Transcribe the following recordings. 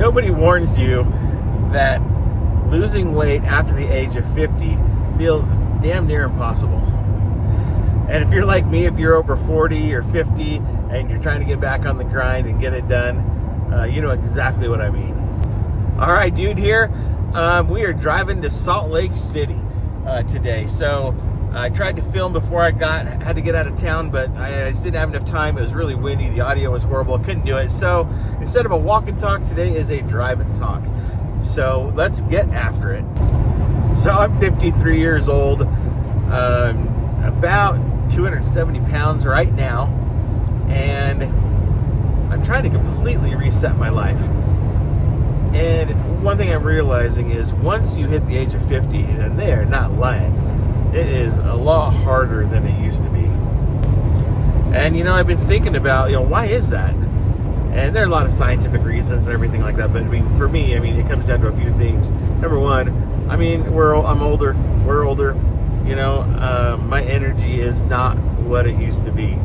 Nobody warns you that losing weight after the age of 50 feels damn near impossible. And if you're like me, if you're over 40 or 50 and you're trying to get back on the grind and get it done, you know exactly what I mean. All right, dude, here we are driving to Salt Lake City today. So I tried to film before I had to get out of town, but I just didn't have enough time. It was really windy. The audio was horrible. Couldn't do it. So instead of a walk and talk, today is a drive and talk. So let's get after it. So I'm 53 years old, about 270 pounds right now, and I'm trying to completely reset my life. And one thing I'm realizing is once you hit the age of 50, and they're not lying, it is a lot harder than it used to be. And, you know, I've been thinking about, why is that? And there are a lot of scientific reasons and everything like that. But, I mean, for me, it comes down to a few things. Number one, I'm older. We're older. My energy is not what it used to be.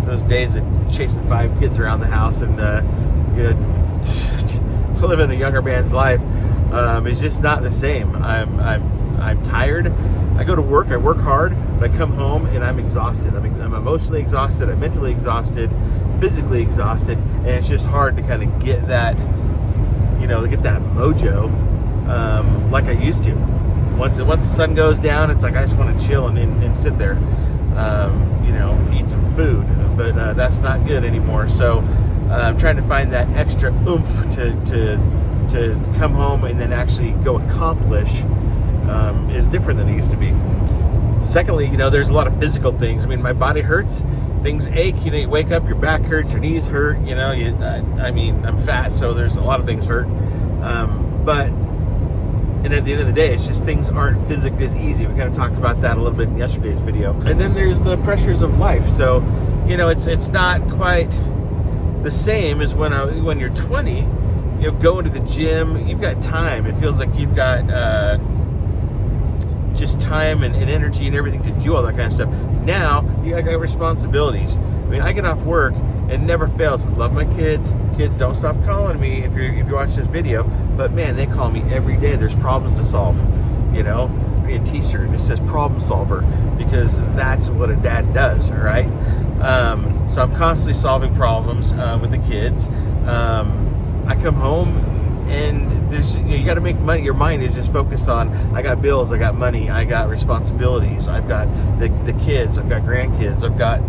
Those days of chasing 5 kids around the house and, living a younger man's life is just not the same. I'm tired. I go to work, I work hard, but I come home and I'm exhausted. I'm emotionally exhausted, I'm mentally exhausted, physically exhausted, and it's just hard to kind of get that, get that mojo like I used to. Once the sun goes down, it's like I just want to chill and sit there, eat some food, but that's not good anymore. So I'm trying to find that extra oomph to come home and then actually go accomplish is different than it used to be. Secondly, there's a lot of physical things. My body hurts, things ache. You wake up, your back hurts, your knees hurt. I'm fat, so there's a lot of things hurt. And at the end of the day, it's just things aren't physically as easy. We kind of talked about that a little bit in yesterday's video. And then there's the pressures of life. So, it's not quite the same as when you're 20. Going to the gym, you've got time. It feels like you've got just time and energy and everything to do all that kind of stuff. Now, I got responsibilities. I get off work and never fails. I love my kids. Kids, don't stop calling me if you watch this video. But man, they call me every day. There's problems to solve. I need a t-shirt that says problem solver because that's what a dad does, all right? So I'm constantly solving problems with the kids. I come home and there's you got to make money. Your mind is just focused on I got bills, I got money, I got responsibilities, I've got the kids, I've got grandkids, I've got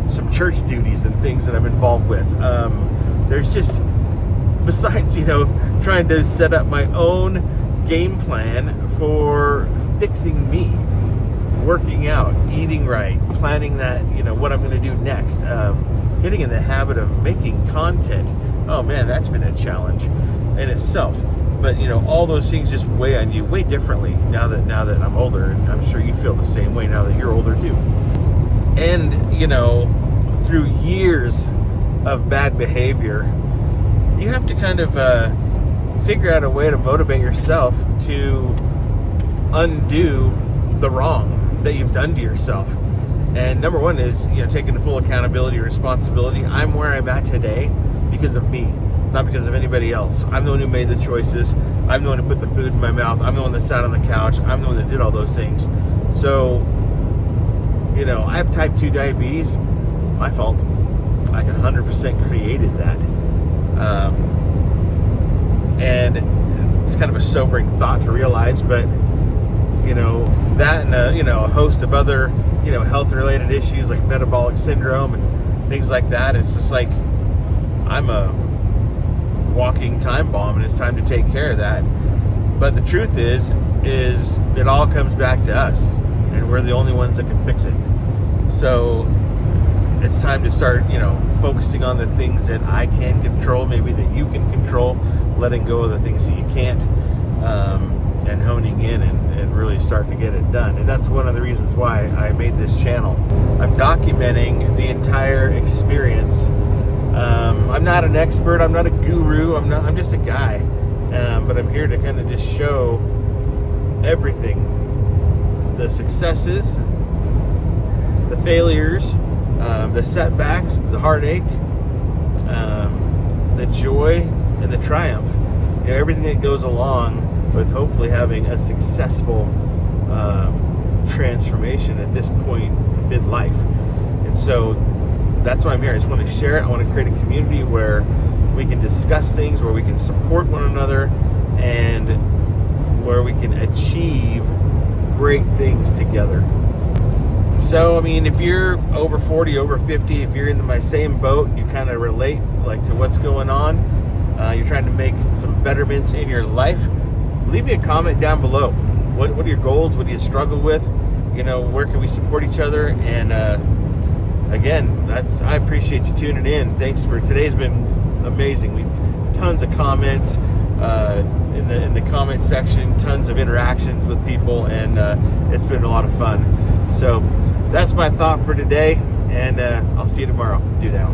some church duties and things that I'm involved with. There's just, besides trying to set up my own game plan for fixing me, working out, eating right, planning that what I'm going to do next, getting in the habit of making content. Oh man, that's been a challenge in itself. But all those things just weigh on you way differently now that I'm older, and I'm sure you feel the same way now that you're older too. And through years of bad behavior, you have to kind of figure out a way to motivate yourself to undo the wrong that you've done to yourself. And number one is taking full accountability and responsibility. I'm where I'm at today because of me, not because of anybody else. I'm the one who made the choices. I'm the one who put the food in my mouth. I'm the one that sat on the couch. I'm the one that did all those things. So, I have type 2 diabetes. My fault. I 100% created that. And it's kind of a sobering thought to realize, but, that and a host of other, health-related issues like metabolic syndrome and things like that. It's just like I'm a walking time bomb, and it's time to take care of that. But the truth is it all comes back to us, and we're the only ones that can fix it. So it's time to start, focusing on the things that I can control, maybe that you can control, letting go of the things that you can't, and honing in and really starting to get it done. And that's one of the reasons why I made this channel. I'm documenting the entire experience. I'm not an expert, I'm not a guru, I'm just a guy. But I'm here to kind of just show everything. The successes, the failures, the setbacks, the heartache, the joy and the triumph, everything that goes along with hopefully having a successful transformation at this point in midlife. And so that's why I'm here. I just want to share it. I want to create a community where we can discuss things, where we can support one another, and where we can achieve great things together. So, I mean, if you're over 40, over 50, if you're in my same boat, you kind of relate to what's going on, you're trying to make some betterments in your life, leave me a comment down below. What are your goals? What do you struggle with? Where can we support each other? And again, I appreciate you tuning in. Thanks for today's been amazing. Tons of comments in the comment section, tons of interactions with people, and it's been a lot of fun. So that's my thought for today, and I'll see you tomorrow. Do now.